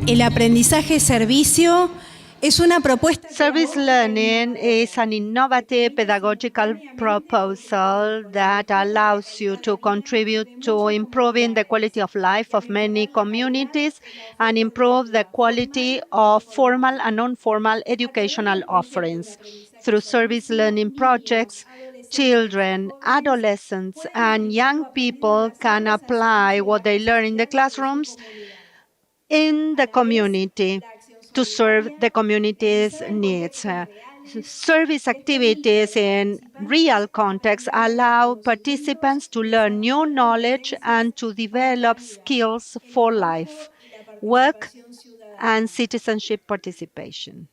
El aprendizaje servicio es una propuesta. Service learning is an innovative pedagogical proposal that allows you to contribute to improving the quality of life of many communities and improve the quality of formal and non-formal educational offerings. Through service learning projects, children, adolescents, and young people can apply what they learn in the classrooms in the community to serve the community's needs. Service activities in real context allow participants to learn new knowledge and to develop skills for life, work, and citizenship participation.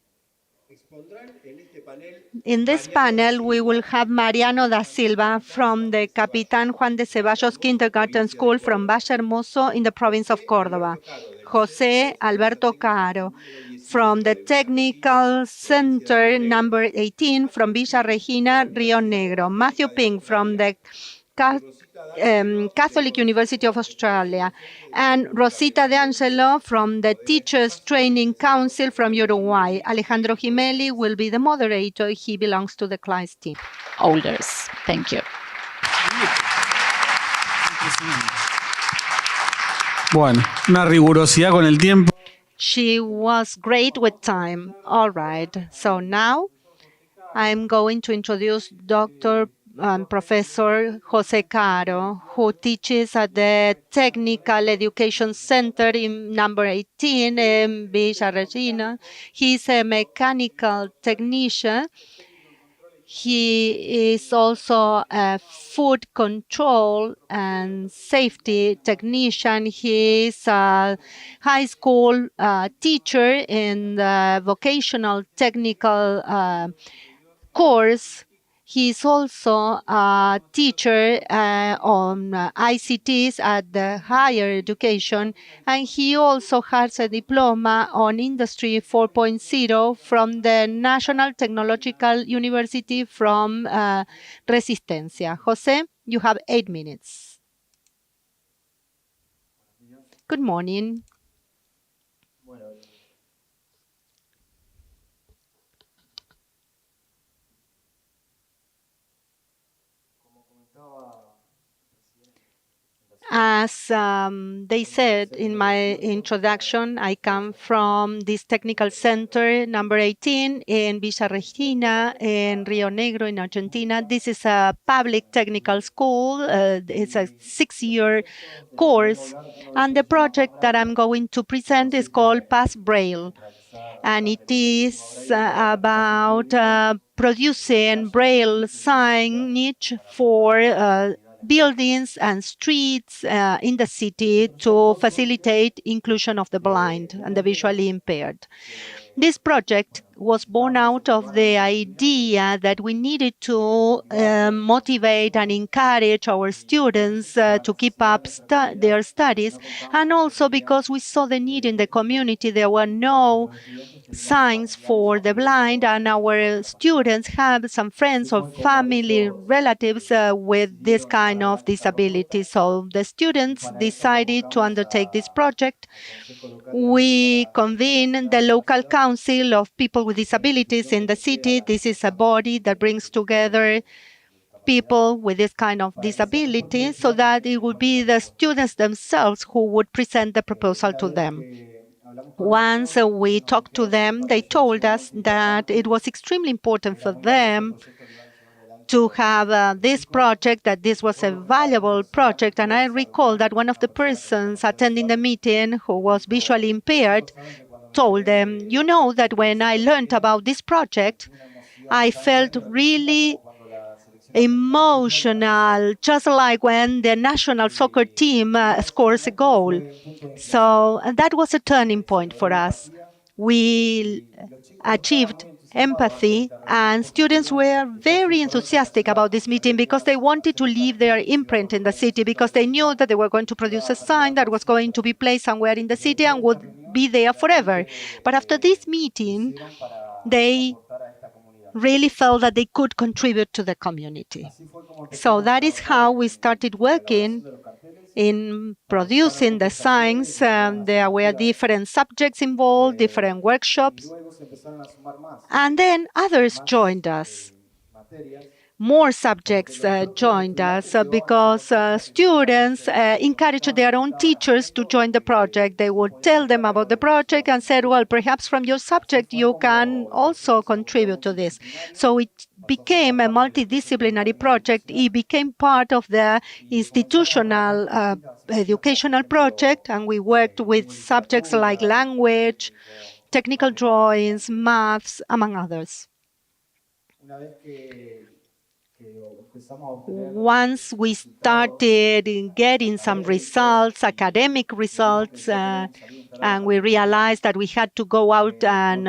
In this panel, we will have Mariano da Silva from the Capitán Juan de Ceballos Kindergarten School from Valle Hermoso in the province of Córdoba. José Alberto Caro from the Technical Center number 18 from Villa Regina, Rio Negro. Matthew Pink from the Catholic University of Australia, and Rosita De Angelo from the Teachers Training Council from Uruguay. Alejandro Gimeli will be the moderator. He belongs to the CLAYSS team. Holders. Thank you. Bueno, una rigurosidad con el tiempo. She was great with time. All right. So now I'm going to introduce Dr. Professor José Caro, who teaches at the Technical Education Center in number 18 in Villa Regina. He's a mechanical technician. He is also a food control and safety technician. He is a high school teacher in the vocational technical course. He is also a teacher on ICTs at the higher education, and he also has a diploma on Industry 4.0 from the National Technological University from Resistencia. Jose, you have 8 minutes. Good morning. As they said in my introduction, I come from this technical center, number 18, in Villa Regina, in Rio Negro, in Argentina. This is a public technical school. It's a 6-year course. And the project that I'm going to present is called Pass Braille. And it is about producing Braille signage for buildings and streets in the city to facilitate inclusion of the blind and the visually impaired. This project was born out of the idea that we needed to motivate and encourage our students to keep up their studies, and also because we saw the need in the community. There were no signs for the blind, and our students have some friends or family relatives with this kind of disability. So the students decided to undertake this project. We convened the local council of people with disabilities in the city. This is a body that brings together people with this kind of disability so that it would be the students themselves who would present the proposal to them. Once we talked to them, they told us that it was extremely important for them to have this project, that this was a valuable project. And I recall that one of the persons attending the meeting who was visually impaired told them, you know that when I learned about this project, I felt really emotional, just like when the national soccer team scores a goal. So that was a turning point for us. We achieved empathy, and students were very enthusiastic about this meeting because they wanted to leave their imprint in the city, because they knew that they were going to produce a sign that was going to be placed somewhere in the city and would be there forever. But after this meeting, they really felt that they could contribute to the community. So that is how we started working in producing the signs. There were different subjects involved, different workshops, and then others joined us. More subjects joined us because students encouraged their own teachers to join the project. They would tell them about the project and said, well, perhaps from your subject you can also contribute to this. So it became a multidisciplinary project. It became part of the institutional educational project, and we worked with subjects like language, technical drawings, maths, among others. Once we started getting some results, academic results, and we realized that we had to go out and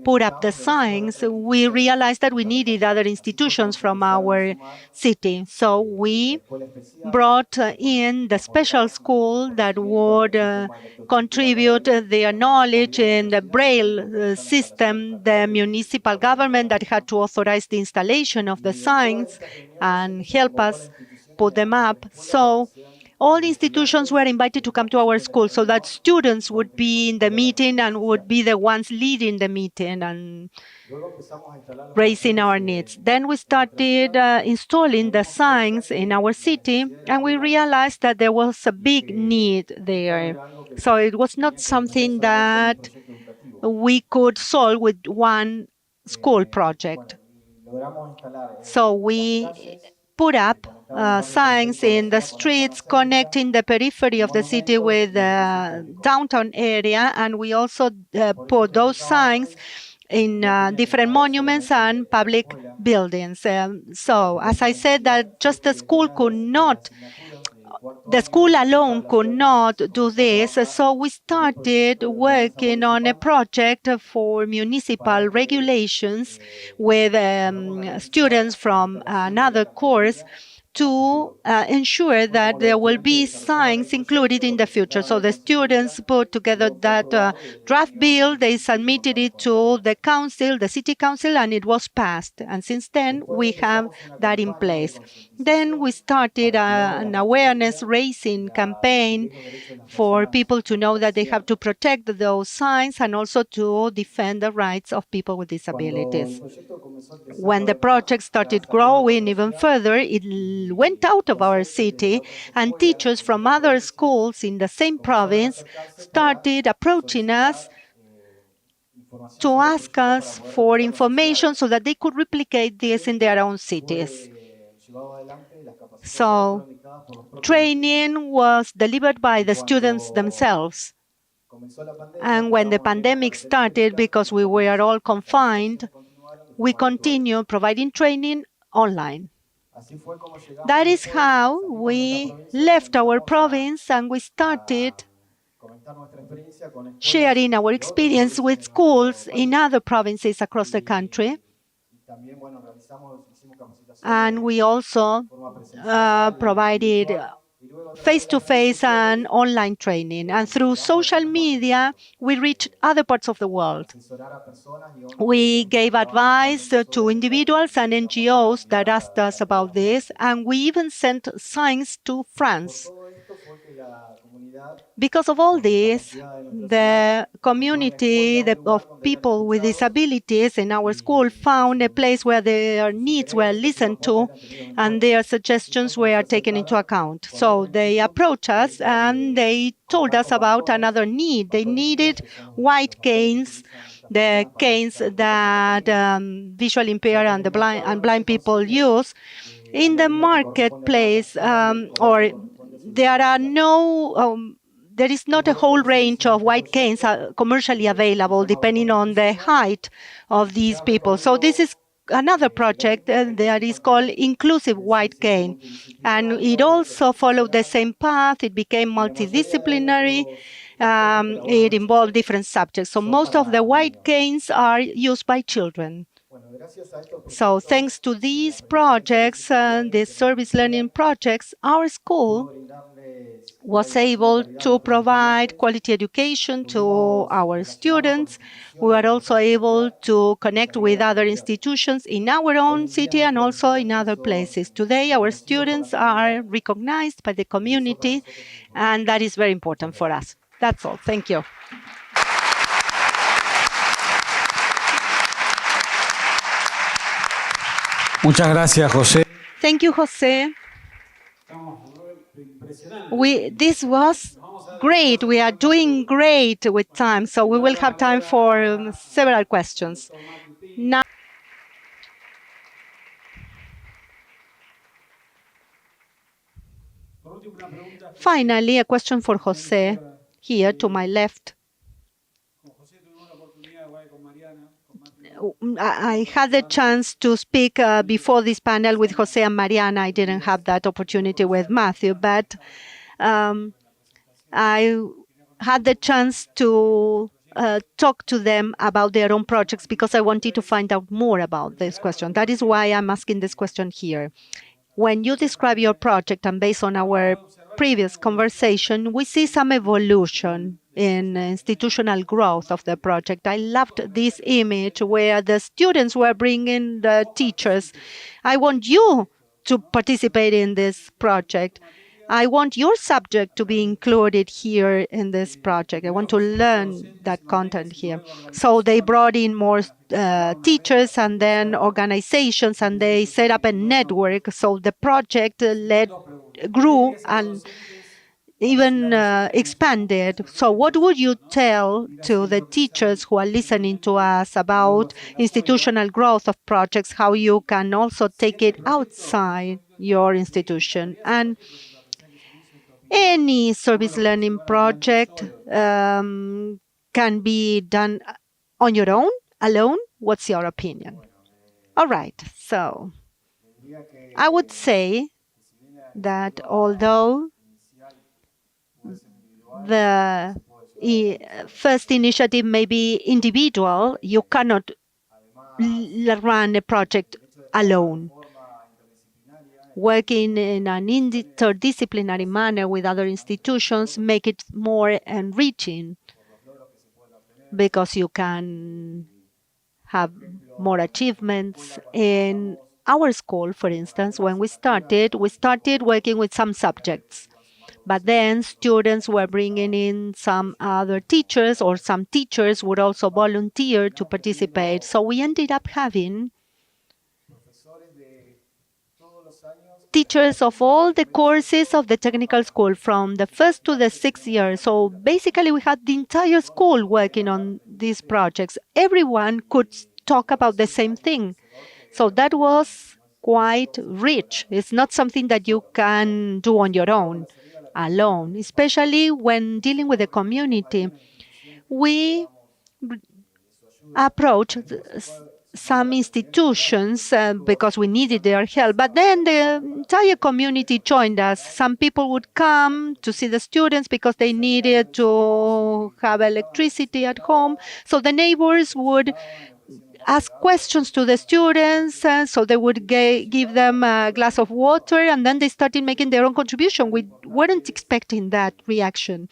put up the signs, we realized that we needed other institutions from our city. So we brought in the special school that would contribute their knowledge in the Braille system, the municipal government that had to authorize the installation of the signs and help us put them up. So all the institutions were invited to come to our school so that students would be in the meeting and would be the ones leading the meeting and raising our needs. Then we started installing the signs in our city, and we realized that there was a big need there. So it was not something that we could solve with one school project. So we put up signs in the streets connecting the periphery of the city with the downtown area, and we also put those signs in different monuments and public buildings. So, as I said, that just the school alone could not do this, so we started working on a project for municipal regulations with students from another course to ensure that there will be signs included in the future. So the students put together that draft bill, they submitted it to the council, the city council, and it was passed. And since then, we have that in place. Then we started an awareness raising campaign for people to know that they have to protect those signs and also to defend the rights of people with disabilities. When the project started growing even further, it went out of our city, and teachers from other schools in the same province started approaching us to ask us for information so that they could replicate this in their own cities. So training was delivered by the students themselves. And when the pandemic started, because we were all confined, we continued providing training online. That is how we left our province and we started sharing our experience with schools in other provinces across the country. And we also provided face-to-face and online training. And through social media, we reached other parts of the world. We gave advice to individuals and NGOs that asked us about this, and we even sent signs to France. Because of all this, the community of people with disabilities in our school found a place where their needs were listened to and their suggestions were taken into account. So they approached us and they told us about another need. They needed white canes, the canes that visually impaired and blind people use. In the marketplace, there is not a whole range of white canes commercially available depending on the height of these people. So this is another project that is called Inclusive White Cane. And it also followed the same path. It became multidisciplinary. It involved different subjects. So most of the white canes are used by children. So thanks to these projects, these service learning projects, our school was able to provide quality education to our students. We were also able to connect with other institutions in our own city and also in other places. Today, our students are recognized by the community, and that is very important for us. That's all. Thank you. Muchas gracias, José. Thank you, Jose. This was great. We are doing great with time, so we will have time for several questions. Now, finally, a question for Jose, here to my left. I had the chance to speak before this panel with Jose and Mariana. I didn't have that opportunity with Matthew, but I had the chance to talk to them about their own projects because I wanted to find out more about this question. That is why I'm asking this question here. When you describe your project, and based on our previous conversation, we see some evolution in institutional growth of the project. I loved this image where the students were bringing the teachers. I want you to participate in this project. I want your subject to be included here in this project. I want to learn that content here. So they brought in more teachers and then organizations, and they set up a network. So the project grew and even expanded. So what would you tell to the teachers who are listening to us about institutional growth of projects, how you can also take it outside your institution? And any service learning project can be done on your own, alone. What's your opinion? All right, so I would say that although the first initiative may be individual, you cannot run a project alone. Working in an interdisciplinary manner with other institutions make it more enriching because you can have more achievements. In our school, for instance, when we started working with some subjects. But then students were bringing in some other teachers, or some teachers would also volunteer to participate. So we ended up having teachers of all the courses of the technical school from the first to the sixth year. So basically we had the entire school working on these projects. Everyone could talk about the same thing. So that was quite rich. It's not something that you can do on your own, alone, especially when dealing with the community. We approached some institutions because we needed their help, but then the entire community joined us. Some people would come to see the students because they needed to have electricity at home. So the neighbors would ask questions to the students, so they would give them a glass of water, and then they started making their own contribution. We weren't expecting that reaction.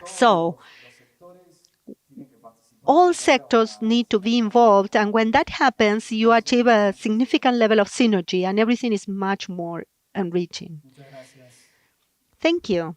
So all sectors need to be involved, and when that happens, you achieve a significant level of synergy, and everything is much more enriching. Thank you.